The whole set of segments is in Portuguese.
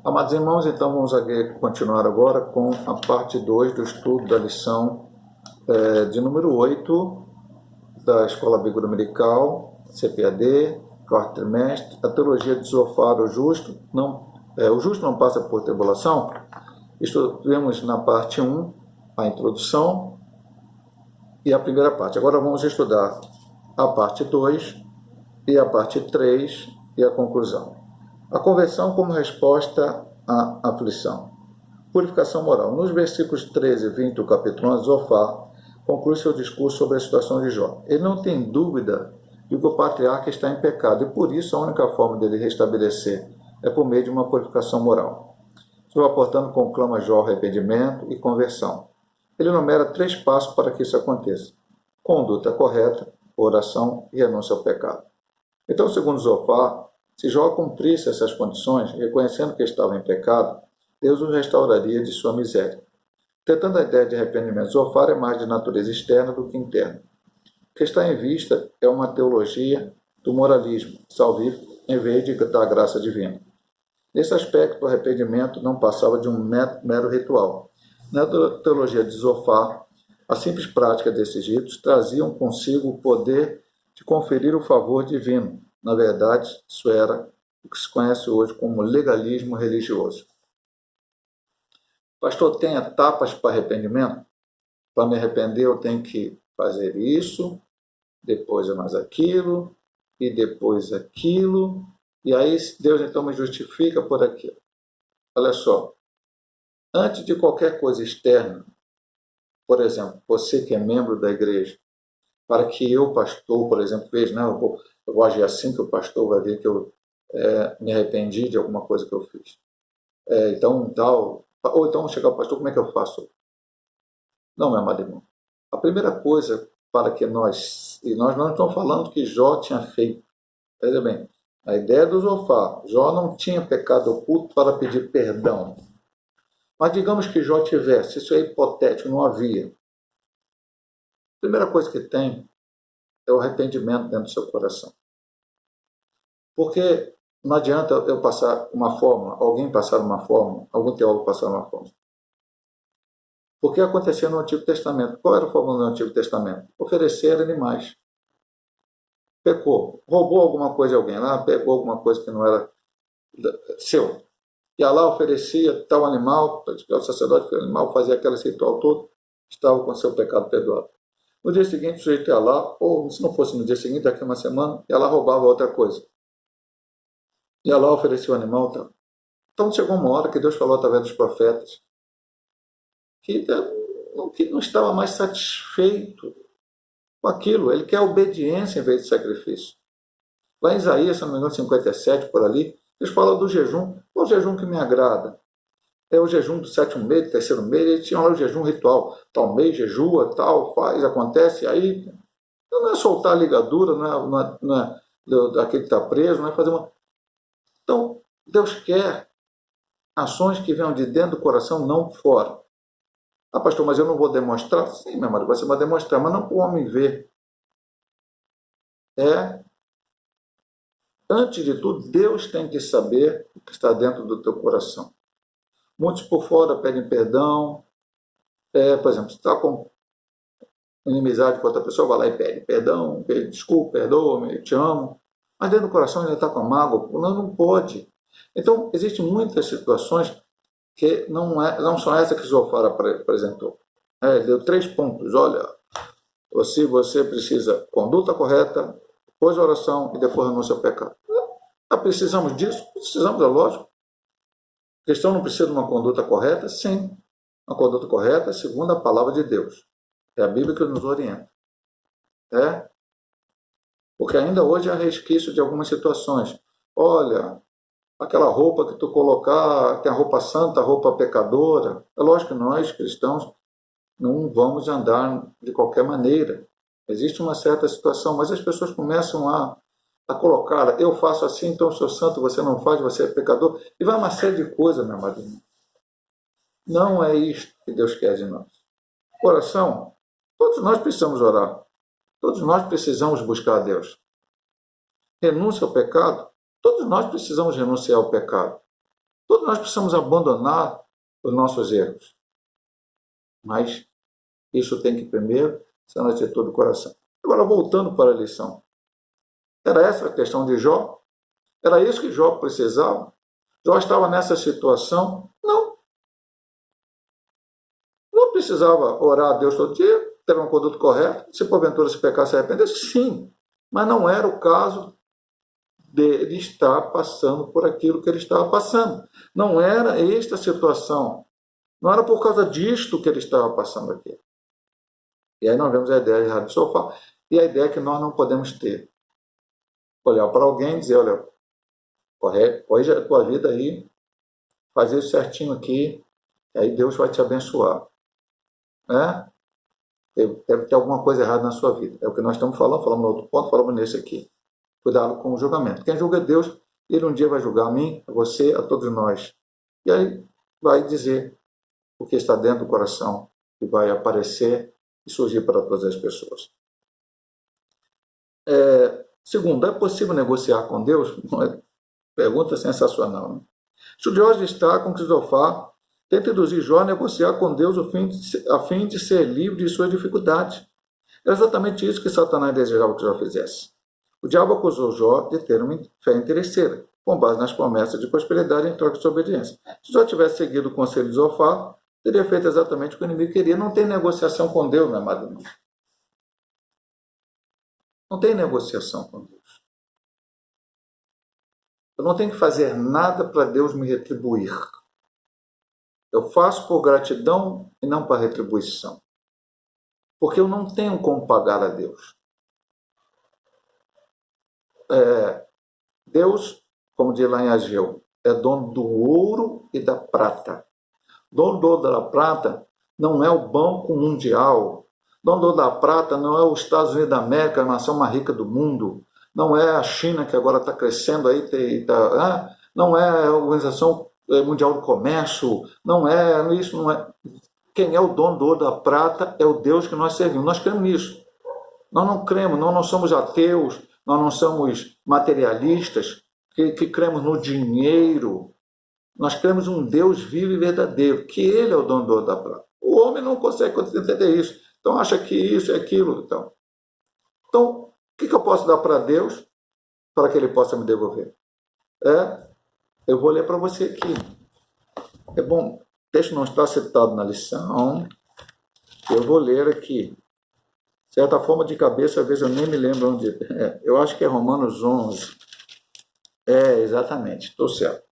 Amados irmãos, então vamos continuar agora com a parte 2 do estudo da lição de número 8 da Escola Bíblica Dominical, CPAD, quarto trimestre, a teologia de Zofar, o justo não passa por tribulação. Estudamos na parte 1 a introdução e a primeira parte. Agora vamos estudar a parte 2 e a parte 3 e a conclusão. A conversão como resposta à aflição. Purificação moral. Nos versículos 13 e 20 do capítulo 11, Zofar conclui seu discurso sobre a situação de Jó. Ele não tem dúvida de que o patriarca está em pecado e por isso a única forma dele restabelecer é por meio de uma purificação moral. Jó, portanto, conclama Jó arrependimento e conversão. Ele enumera 3 passos para que isso aconteça: conduta correta, oração e renúncia ao pecado. Então, segundo Zofar, se Jó cumprisse essas condições, reconhecendo que estava em pecado, Deus o restauraria de sua miséria. Tentando a ideia de arrependimento, Zofar é mais de natureza externa do que interna. O que está em vista é uma teologia do moralismo salvífico em vez da graça divina. Nesse aspecto, o arrependimento não passava de um mero ritual. Na teologia de Zofar, a simples prática desses ritos traziam consigo o poder de conferir o favor divino. Na verdade, isso era o que se conhece hoje como legalismo religioso. Pastor, tem etapas para arrependimento? Para me arrepender, eu tenho que fazer isso, depois mais aquilo, e depois aquilo, e aí Deus então me justifica por aquilo. Olha só, antes de qualquer coisa externa, por exemplo, você que é membro da igreja, para que eu, pastor, por exemplo, veja, eu vou agir assim que o pastor vai ver que eu me arrependi de alguma coisa que eu fiz. Ou então chegar ao pastor, como é que eu faço? Não, meu amado irmão. A primeira coisa para que nós não estamos falando que Jó tinha feito. Veja bem, a ideia do Zofar, Jó não tinha pecado oculto para pedir perdão. Mas digamos que Jó tivesse, isso é hipotético, não havia. A primeira coisa que tem é o arrependimento dentro do seu coração. Porque não adianta eu passar uma fórmula, alguém passar uma fórmula, algum teólogo passar uma fórmula. Porque acontecia no Antigo Testamento. Qual era a fórmula do Antigo Testamento? Oferecer animais. Pecou, roubou alguma coisa a alguém lá, pegou alguma coisa que não era seu. Ia lá, oferecia tal animal, o sacerdote, o animal fazia aquele ritual todo, estava com seu pecado perdoado. No dia seguinte, o sujeito ia lá, ou se não fosse no dia seguinte, daqui a uma semana, ia lá, roubava outra coisa. Ia lá, oferecia o animal. Tal. Então chegou uma hora que Deus falou através dos profetas que não estava mais satisfeito com aquilo. Ele quer obediência em vez de sacrifício. Lá em Isaías, se não me engano, 57, por ali, Deus fala do jejum. Qual o jejum que me agrada? É o jejum do 7º mês, do 3º mês. Ele tinha lá o jejum ritual. Tal mês, jejua, tal, faz, acontece. Aí não é soltar a ligadura, não é daquele que está preso, não é fazer uma... Então, Deus quer ações que venham de dentro do coração, não fora. Ah, pastor, mas eu não vou demonstrar? Sim, meu amado, você vai demonstrar, mas não para o homem ver. Antes de tudo, Deus tem que saber o que está dentro do teu coração. Muitos por fora pedem perdão. Por exemplo, se está com inimizade com outra pessoa, vai lá e pede perdão, pede desculpa, perdoa-me, eu te amo. Mas dentro do coração ele está com a mágoa. Não pode. Então, existem muitas situações que não são essas que Zofar apresentou. Ele deu 3 pontos. Olha, se você precisa conduta correta, depois oração e depois renúncia ao pecado. Precisamos disso? Precisamos, é lógico. A questão não precisa de uma conduta correta? Sim. Uma conduta correta segundo a palavra de Deus. É a Bíblia que nos orienta. Porque ainda hoje há resquício de algumas situações. Olha, aquela roupa que tu colocar, tem a roupa santa, a roupa pecadora. É lógico que nós, cristãos, não vamos andar de qualquer maneira. Existe uma certa situação, mas as pessoas começam a colocar, eu faço assim, então eu sou santo, você não faz, você é pecador. E vai uma série de coisas, meu amado. Não é isto que Deus quer de nós. Oração, todos nós precisamos orar. Todos nós precisamos buscar a Deus. Renúncia ao pecado, todos nós precisamos renunciar ao pecado. Todos nós precisamos abandonar os nossos erros. Mas isso tem que primeiro ser na atitude do coração. Agora, voltando para a lição. Era essa a questão de Jó? Era isso que Jó precisava? Jó estava nessa situação? Não. Não precisava orar a Deus todo dia, ter uma conduta correta, se porventura se pecar, se arrepender? Sim. Mas não era o caso dele estar passando por aquilo que ele estava passando. Não era esta situação. Não era por causa disto que ele estava passando aqui. E aí nós vemos a ideia errada do sofá e a ideia que nós não podemos ter. Olhar para alguém e dizer, olha, corrige a tua vida aí, faz isso certinho aqui, e aí Deus vai te abençoar. Né? Deve ter alguma coisa errada na sua vida. É o que nós estamos falando no outro ponto, falamos nesse aqui. Cuidado com o julgamento. Quem julga é Deus, ele um dia vai julgar a mim, a você, a todos nós. E aí vai dizer o que está dentro do coração, que vai aparecer e surgir para todas as pessoas. Segundo, é possível negociar com Deus? Pergunta sensacional. Né? Estudiosos destacam que Zofar tenta induzir Jó a negociar com Deus a fim de ser livre de suas dificuldades. É exatamente isso que Satanás desejava que Jó fizesse. O diabo acusou Jó de ter uma fé interesseira, com base nas promessas de prosperidade em troca de sua obediência. Se Jó tivesse seguido o conselho de Zofar, teria feito exatamente o que o inimigo queria. Não tem negociação com Deus, meu amado irmão. Não tem negociação com Deus. Eu não tenho que fazer nada para Deus me retribuir. Eu faço por gratidão e não para retribuição. Porque eu não tenho como pagar a Deus. Deus, como diz lá em Ageu, é dono do ouro e da prata. Dono do ouro e da prata não é o Banco Mundial. Dono do ouro e da prata não é os Estados Unidos da América, a nação mais rica do mundo. Não é a China, que agora está crescendo aí, não é a Organização Mundial do Comércio, não é isso, não é. Quem é o dono do ouro da prata é o Deus que nós servimos. Nós cremos nisso. Nós não cremos, nós não somos ateus, nós não somos materialistas que cremos no dinheiro. Nós cremos um Deus vivo e verdadeiro, que Ele é o dono do ouro da prata. O homem não consegue entender isso. Então acha que isso é aquilo. Então o que eu posso dar para Deus para que Ele possa me devolver? Eu vou ler para você aqui. É bom, texto não está citado na lição. Eu vou ler aqui. De certa forma, de cabeça, às vezes eu nem me lembro onde eu acho que é Romanos 11. Exatamente, estou certo.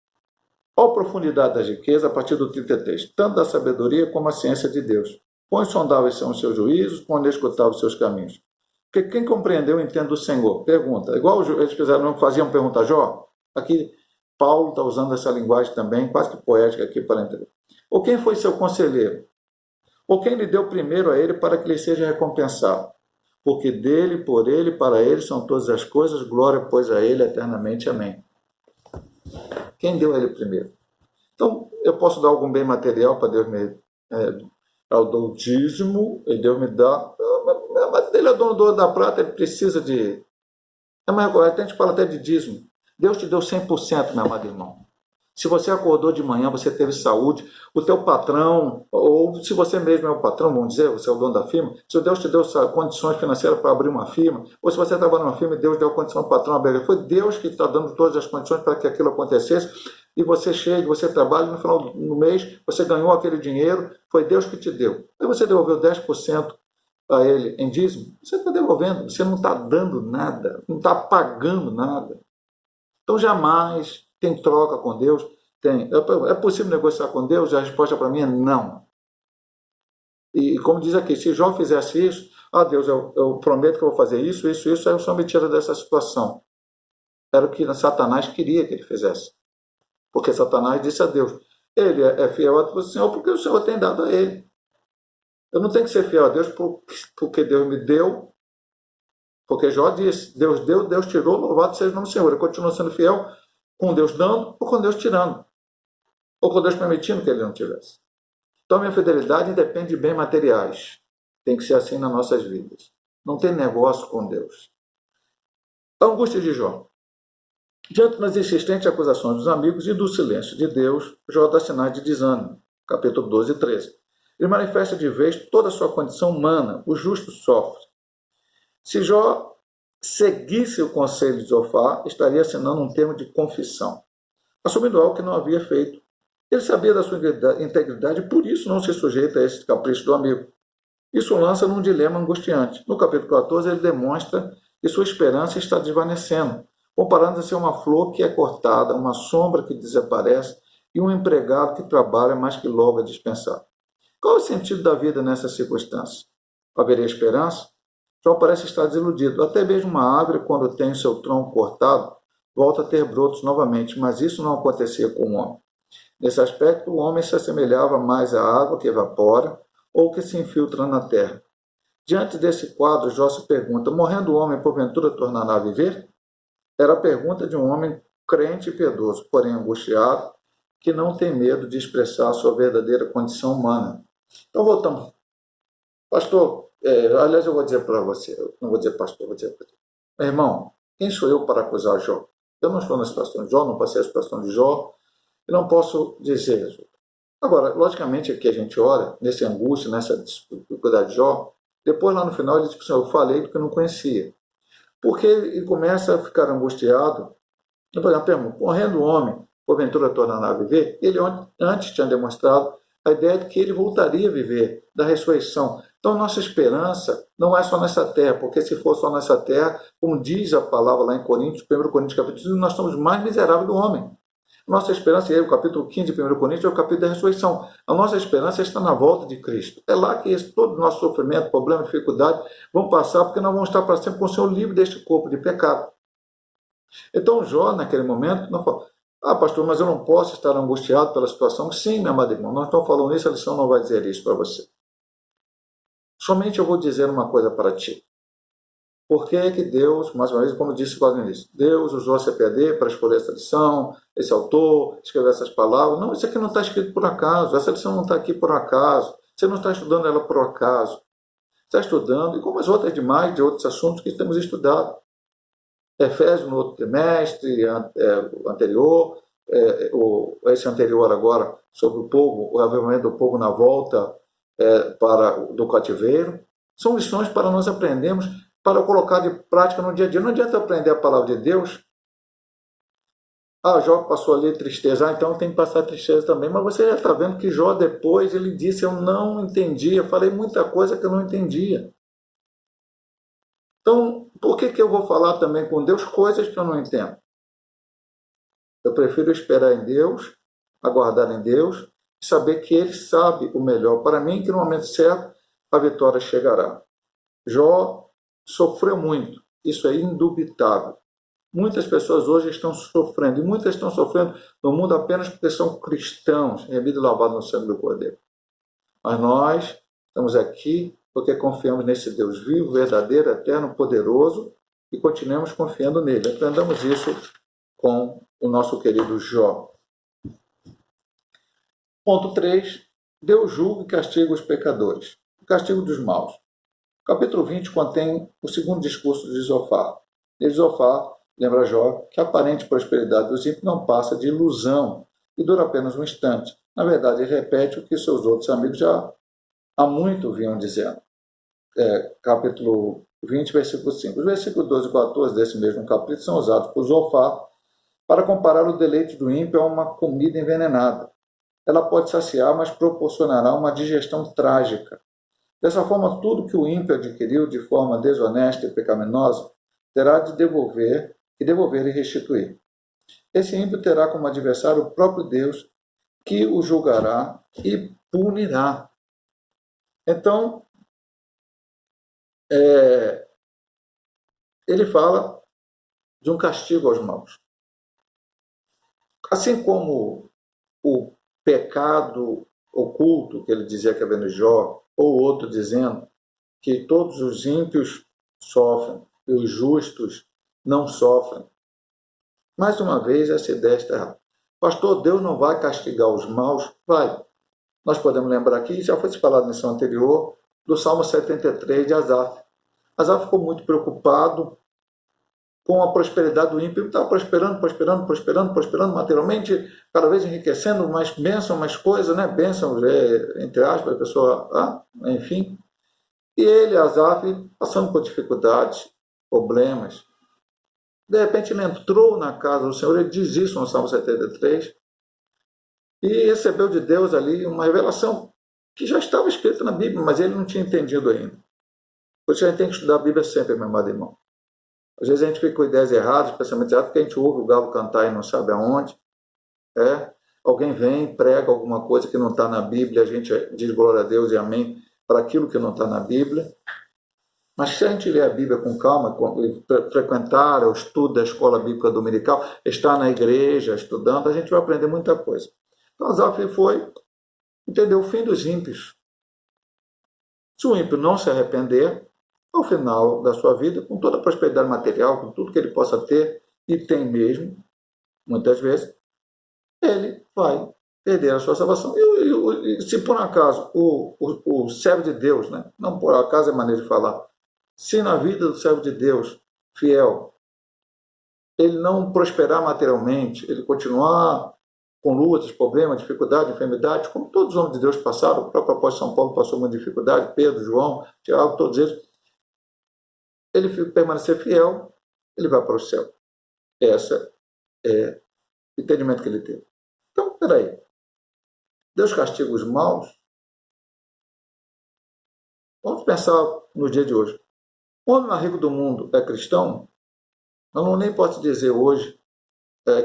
Qual a profundidade da riqueza a partir do 33? Tanto da sabedoria como a ciência de Deus. Quão insondáveis são os seus juízos, quão inescrutáveis os seus caminhos. Porque quem compreendeu entende do Senhor. Pergunta. Igual eles faziam pergunta a Jó. Aqui, Paulo está usando essa linguagem também, quase que poética aqui para entender. Ou quem foi seu conselheiro? Ou quem lhe deu primeiro a ele para que lhe seja recompensado? Porque dele, por ele, para ele são todas as coisas, glória, pois, a ele eternamente. Amém. Quem deu a ele primeiro? Então, eu posso dar algum bem material para Deus me... eu dou o dízimo, e Deus me dá... Mas ele é dono do ouro da prata, ele precisa de... É mais correto, a gente fala até de dízimo. Deus te deu 100%, meu amado irmão. Se você acordou de manhã, você teve saúde, o teu patrão, ou se você mesmo é o patrão, vamos dizer, você é o dono da firma, se Deus te deu condições financeiras para abrir uma firma, ou se você trabalha numa firma e Deus deu a condição ao patrão abrir, foi Deus que está dando todas as condições para que aquilo acontecesse, e você chega, você trabalha, no final do mês, você ganhou aquele dinheiro, foi Deus que te deu. Aí você devolveu 10% a ele em dízimo, você está devolvendo, você não está dando nada, não está pagando nada. Então jamais tem troca com Deus. É possível negociar com Deus? A resposta para mim é não. E como diz aqui, se Jó fizesse isso, Deus, eu prometo que eu vou fazer isso, aí o Senhor me tira dessa situação. Era o que Satanás queria que ele fizesse. Porque Satanás disse a Deus, ele é fiel ao Senhor porque o Senhor tem dado a ele. Eu não tenho que ser fiel a Deus porque Deus me deu, porque Jó disse, Deus deu, Deus tirou, louvado seja o nome do Senhor. Eu continuo sendo fiel com Deus dando ou com Deus tirando. Ou com Deus permitindo que ele não tivesse. Então a minha fidelidade independe de bens materiais. Tem que ser assim nas nossas vidas. Não tem negócio com Deus. A angústia de Jó. Diante das insistentes acusações dos amigos e do silêncio de Deus, Jó dá sinais de desânimo. Capítulo 12 e 13. Ele manifesta de vez toda a sua condição humana, o justo sofre. Se Jó seguisse o conselho de Zofar, estaria assinando um termo de confissão, assumindo algo que não havia feito. Ele sabia da sua integridade e por isso não se sujeita a esse capricho do amigo. Isso o lança num dilema angustiante. No capítulo 14, ele demonstra que sua esperança está desvanecendo, comparando-se a uma flor que é cortada, uma sombra que desaparece e um empregado que trabalha, mas que logo é dispensado. Qual é o sentido da vida nessa circunstância? Haveria esperança? Jó parece estar desiludido. Até mesmo uma árvore, quando tem o seu tronco cortado, volta a ter brotos novamente, mas isso não acontecia com o homem. Nesse aspecto, o homem se assemelhava mais à água que evapora ou que se infiltra na terra. Diante desse quadro, Jó se pergunta: morrendo o homem, porventura tornará a viver? Era a pergunta de um homem crente e piedoso, porém angustiado, que não tem medo de expressar a sua verdadeira condição humana. Então, voltamos. Pastor, aliás, eu vou dizer para você, eu não vou dizer pastor, vou dizer para você. Meu irmão, quem sou eu para acusar Jó? Eu não estou na situação de Jó, não passei a situação de Jó, e não posso dizer isso. Agora, logicamente, aqui a gente olha, nessa angústia, nessa dificuldade de Jó, depois lá no final ele diz assim: eu falei do que eu não conhecia. Porque ele começa a ficar angustiado, por exemplo, morrendo o homem, porventura tornará a viver, ele antes tinha demonstrado a ideia de que ele voltaria a viver, da ressurreição. Então, nossa esperança não é só nessa terra, porque se for só nessa terra, como diz a palavra lá em Coríntios, 1 Coríntios capítulo 1, nós somos mais miseráveis do homem. Nossa esperança, e aí o capítulo 15 de 1 Coríntios, é o capítulo da ressurreição. A nossa esperança está na volta de Cristo. É lá que todo o nosso sofrimento, problema, dificuldade vão passar, porque nós vamos estar para sempre com o Senhor livre deste corpo de pecado. Então Jó, naquele momento, não falou: pastor, mas eu não posso estar angustiado pela situação. Sim, meu amado irmão, nós estamos falando isso, a lição não vai dizer isso para você. Somente eu vou dizer uma coisa para ti. Por que que Deus, mais uma vez, como disse quase no início, Deus usou a CPAD para escolher essa lição, esse autor, escrever essas palavras? Não, isso aqui não está escrito por acaso, essa lição não está aqui por acaso, você não está estudando ela por acaso. Está estudando, e como as outras demais, de outros assuntos que temos estudado. Efésios no outro trimestre, anterior, esse anterior agora, sobre o povo, o avivamento do povo na volta do cativeiro. São lições para nós aprendermos, para colocar de prática no dia a dia. Não adianta aprender a palavra de Deus. Jó passou ali tristeza, então tem que passar tristeza também. Mas você já está vendo que Jó depois ele disse: eu não entendi, eu falei muita coisa que eu não entendia. Então, por que eu vou falar também com Deus coisas que eu não entendo? Eu prefiro esperar em Deus, aguardar em Deus, e saber que Ele sabe o melhor para mim, que no momento certo a vitória chegará. Jó sofreu muito, isso é indubitável. Muitas pessoas hoje estão sofrendo, e muitas estão sofrendo no mundo apenas porque são cristãos, remido e lavado no sangue do Cordeiro. Mas nós estamos aqui porque confiamos nesse Deus vivo, verdadeiro, eterno, poderoso, e continuamos confiando nele. Aprendamos isso com o nosso querido Jó. Ponto 3. Deus julga e castiga os pecadores. O castigo dos maus. O capítulo 20 contém o segundo discurso de Zofar. Nele, Zofar lembra Jó que a aparente prosperidade dos ímpios não passa de ilusão e dura apenas um instante. Na verdade, ele repete o que seus outros amigos já há muito vinham dizendo. Capítulo 20, versículo 5. Os versículos 12 e 14 desse mesmo capítulo são usados por Zofar para comparar o deleite do ímpio a uma comida envenenada. Ela pode saciar, mas proporcionará uma digestão trágica. Dessa forma, tudo que o ímpio adquiriu de forma desonesta e pecaminosa terá de devolver e restituir. Esse ímpio terá como adversário o próprio Deus, que o julgará e punirá. Então, ele fala de um castigo aos maus. Assim como o pecado oculto, que ele dizia que havia no Jó, ou outro dizendo que todos os ímpios sofrem e os justos não sofrem. Mais uma vez, essa ideia está errada. Pastor, Deus não vai castigar os maus? Vai. Nós podemos lembrar aqui, já foi falado na lição anterior, do Salmo 73 de Asaf. Asaf ficou muito preocupado com a prosperidade do ímpio, estava prosperando, prosperando, prosperando, prosperando materialmente, cada vez enriquecendo, mais bênção, mais coisa, né? Bênção, entre aspas, a pessoa, enfim. E ele, Asaf, passando por dificuldades, problemas. De repente ele entrou na casa do Senhor, ele diz isso no Salmo 73, e recebeu de Deus ali uma revelação que já estava escrita na Bíblia, mas ele não tinha entendido ainda. Por isso a gente tem que estudar a Bíblia sempre, meu amado irmão. Às vezes a gente fica com ideias erradas, pensamentos errados, porque a gente ouve o galo cantar e não sabe aonde. Alguém vem, prega alguma coisa que não está na Bíblia, a gente diz glória a Deus e amém para aquilo que não está na Bíblia. Mas se a gente ler a Bíblia com calma, frequentar o estudo da escola bíblica dominical, estar na igreja estudando, a gente vai aprender muita coisa. Então Asaf foi entender o fim dos ímpios. Se o ímpio não se arrepender, ao final da sua vida, com toda a prosperidade material, com tudo que ele possa ter, e tem mesmo, muitas vezes, ele vai perder a sua salvação. E se por acaso o servo de Deus, né? Não por acaso é maneira de falar, se na vida do servo de Deus, fiel, ele não prosperar materialmente, ele continuar com lutas, problemas, dificuldades, enfermidades, como todos os homens de Deus passaram, o próprio apóstolo São Paulo passou uma dificuldade, Pedro, João, Tiago, todos eles, ele permanecer fiel, ele vai para o céu. Esse é o entendimento que ele teve. Então, peraí. Deus castiga os maus? Vamos pensar no dia de hoje. O homem mais rico do mundo é cristão? Eu não nem posso dizer hoje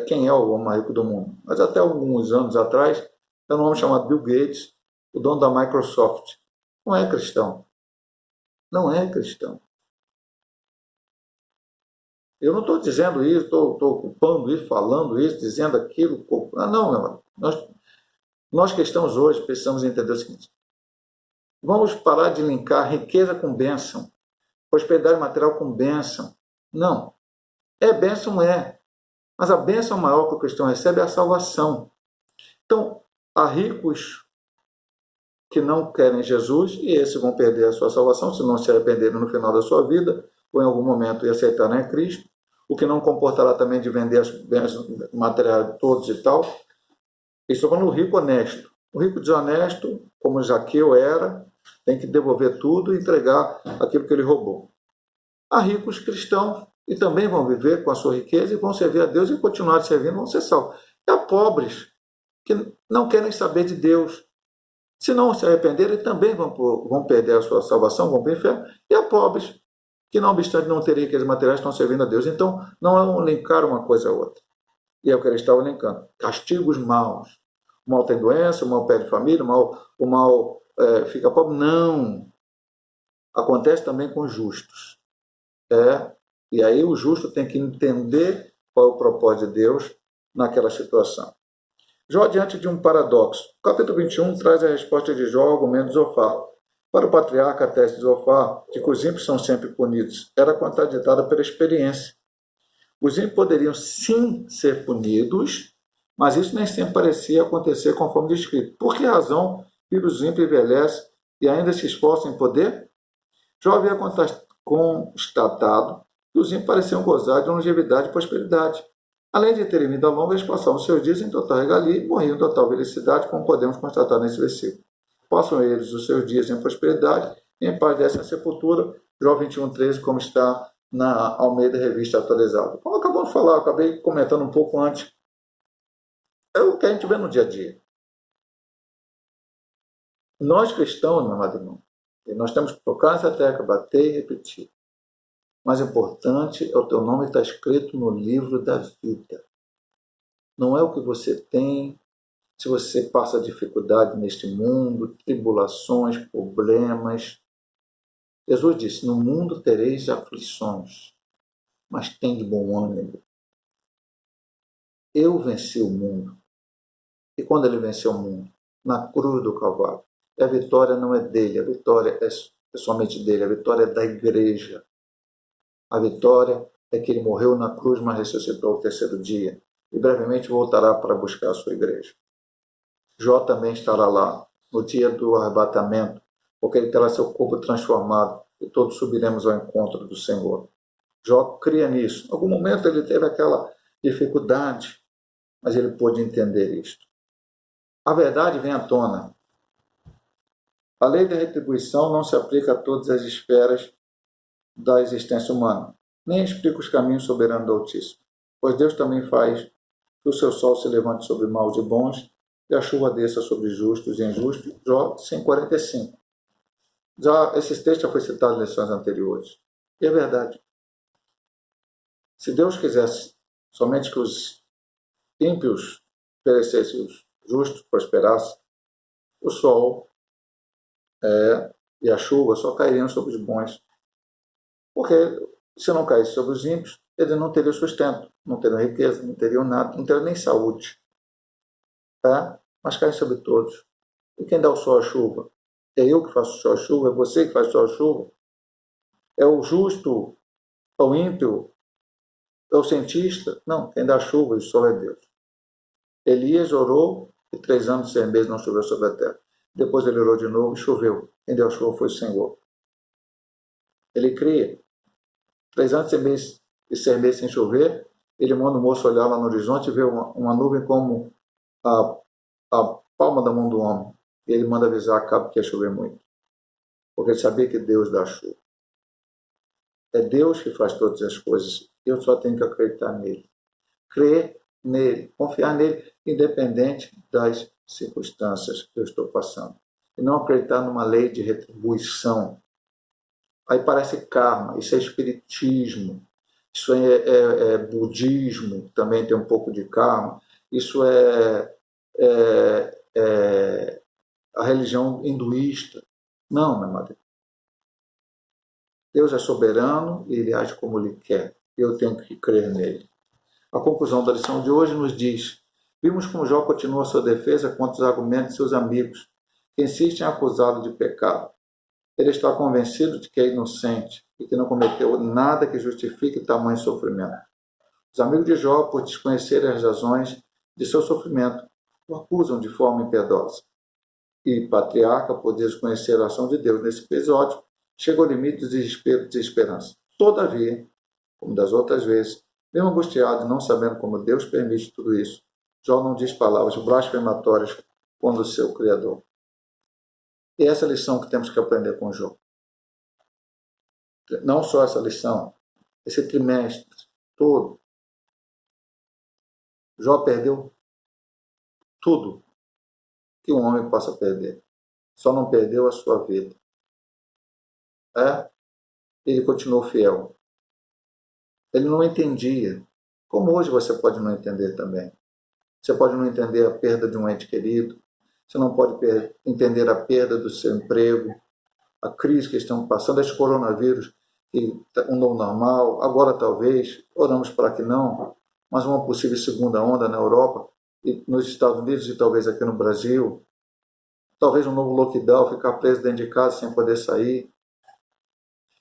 quem é o homem mais rico do mundo. Mas até alguns anos atrás, era um homem chamado Bill Gates, o dono da Microsoft. Não é cristão. Não é cristão. Eu não estou dizendo isso, estou ocupando isso, falando isso, dizendo aquilo. Não, meu irmão. Nós cristãos hoje precisamos entender o seguinte. Vamos parar de linkar riqueza com bênção, prosperidade material com bênção. Não. Bênção é. Mas a bênção maior que o cristão recebe é a salvação. Então, há ricos que não querem Jesus e esses vão perder a sua salvação se não se arrependerem no final da sua vida ou em algum momento e aceitarem a Cristo, o que não comportará também de vender as bênçãos materiais de todos e tal. Estou falando do rico honesto. O rico desonesto, como Zaqueu era, tem que devolver tudo e entregar aquilo que ele roubou. Há ricos cristãos e também vão viver com a sua riqueza e vão servir a Deus e continuar servindo, vão ser salvos. E há pobres que não querem saber de Deus. Se não se arrependerem, também vão perder a sua salvação, vão para o inferno. E há pobres que, não obstante não terem riquezas materiais, estão servindo a Deus. Então, não é um linkar uma coisa a outra. E é o que ele estava linkando. Castiga os maus. O mal tem doença, o mal perde família, o mal fica pobre. Não. Acontece também com os justos. E aí o justo tem que entender qual é o propósito de Deus naquela situação. Jó diante de um paradoxo. O capítulo 21 traz a resposta de Jó ao argumento de Zofar. Para o patriarca, a tese de Zofar, de que os ímpios são sempre punidos, era contraditada pela experiência. Os ímpios poderiam sim ser punidos, mas isso nem sempre parecia acontecer conforme descrito. Por que razão os ímpios envelhecem e ainda se esforçam em poder? Jó havia constatado que os ímpios pareciam gozar de longevidade e prosperidade. Além de terem vida longa, eles passavam seus dias em total regalia e morriam em total felicidade, como podemos constatar nesse versículo. Passam eles os seus dias em prosperidade e em paz descem à sepultura. Jó 21:13, como está na Almeida Revista Atualizada. Como acabamos de falar, eu acabei comentando um pouco antes. É o que a gente vê no dia a dia. Nós cristãos, meu amado irmão, nós temos que tocar nessa tecla, bater e repetir. O mais importante é o teu nome estar escrito no livro da vida. Não é o que você tem, se você passa dificuldade neste mundo, tribulações, problemas. Jesus disse, no mundo tereis aflições, mas tem de bom ânimo. Eu venci o mundo. E quando ele venceu o mundo? Na cruz do Calvário. E a vitória não é dele, a vitória é somente dele, a vitória é da igreja. A vitória é que ele morreu na cruz, mas ressuscitou ao terceiro dia. E brevemente voltará para buscar a sua igreja. Jó também estará lá, no dia do arrebatamento, porque ele terá seu corpo transformado e todos subiremos ao encontro do Senhor. Jó cria nisso. Em algum momento ele teve aquela dificuldade, mas ele pôde entender isto. A verdade vem à tona. A lei da retribuição não se aplica a todas as esferas da existência humana, nem explica os caminhos soberanos do Altíssimo, pois Deus também faz que o seu sol se levante sobre maus e bons e a chuva desça sobre justos e injustos. Jó 5,45. Esse texto já foi citado em lições anteriores. E é verdade. Se Deus quisesse somente que os ímpios perecessem, os justos prosperassem, o sol e a chuva só cairiam sobre os bons. Porque se não caísse sobre os ímpios, eles não teriam sustento, não teriam riqueza, não teriam nada, não teriam nem saúde. Tá? Mas cai sobre todos. E quem dá o sol à chuva? É eu que faço o sol à chuva? É você que faz o sol à chuva? É o justo? É o ímpio? É o cientista? Não, quem dá a chuva e o sol é Deus. Elias orou e 3 anos e 6 meses não choveu sobre a terra. Depois ele orou de novo e choveu. Quem deu a chuva foi o Senhor. Ele cria. 3 anos e 6 meses sem chover, ele manda o moço olhar lá no horizonte e vê uma nuvem como a palma da mão do homem. E ele manda avisar a cabo que ia chover muito. Porque ele sabia que Deus dá a chuva. É Deus que faz todas as coisas. Eu só tenho que acreditar nele. Crer nele, confiar nele, independente das circunstâncias que eu estou passando. E não acreditar numa lei de retribuição. Aí parece karma, isso é espiritismo, isso é budismo, também tem um pouco de karma, isso é a religião hinduísta. Não, meu amado. Deus é soberano e ele age como ele quer. Eu tenho que crer nele. A conclusão da lição de hoje nos diz: vimos como Jó continua sua defesa contra os argumentos de seus amigos, que insistem em acusá-lo de pecado. Ele está convencido de que é inocente e que não cometeu nada que justifique tamanho sofrimento. Os amigos de Jó, por desconhecerem as razões de seu sofrimento, o acusam de forma impiedosa. E Patriarca, por desconhecer a ação de Deus nesse episódio, chega ao limite do desespero e desesperança. Todavia, como das outras vezes, mesmo angustiado e não sabendo como Deus permite tudo isso, Jó não diz palavras blasfematórias contra o seu Criador. E essa é a lição que temos que aprender com Jó. Não só essa lição, esse trimestre todo. Jó perdeu tudo que um homem possa perder. Só não perdeu a sua vida. Ele continuou fiel. Ele não entendia. Como hoje você pode não entender também. Você pode não entender a perda de um ente querido. Você não pode entender a perda do seu emprego, a crise que estamos passando, esse coronavírus, um novo normal, agora talvez, oramos para que não, mas uma possível segunda onda na Europa, e nos Estados Unidos e talvez aqui no Brasil, talvez um novo lockdown, ficar preso dentro de casa sem poder sair.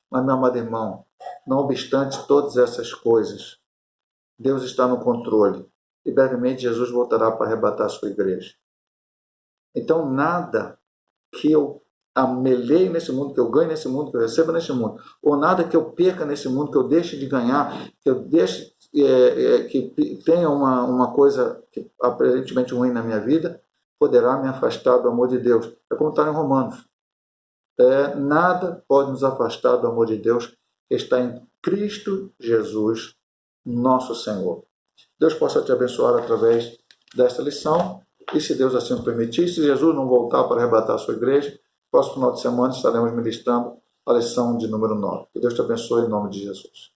Mas, meu amado irmão, não obstante todas essas coisas, Deus está no controle, e brevemente Jesus voltará para arrebatar a sua igreja. Então, nada que eu amelei nesse mundo, que eu ganhe nesse mundo, que eu receba nesse mundo, ou nada que eu perca nesse mundo, que eu deixe de ganhar, que eu deixe que tenha uma coisa que, aparentemente ruim na minha vida, poderá me afastar do amor de Deus. É como está em Romanos. Nada pode nos afastar do amor de Deus que está em Cristo Jesus, nosso Senhor. Deus possa te abençoar através desta lição. E se Deus assim o permitir, se Jesus não voltar para arrebatar a sua igreja, próximo final de semana estaremos ministrando a lição de número 9. Que Deus te abençoe em nome de Jesus.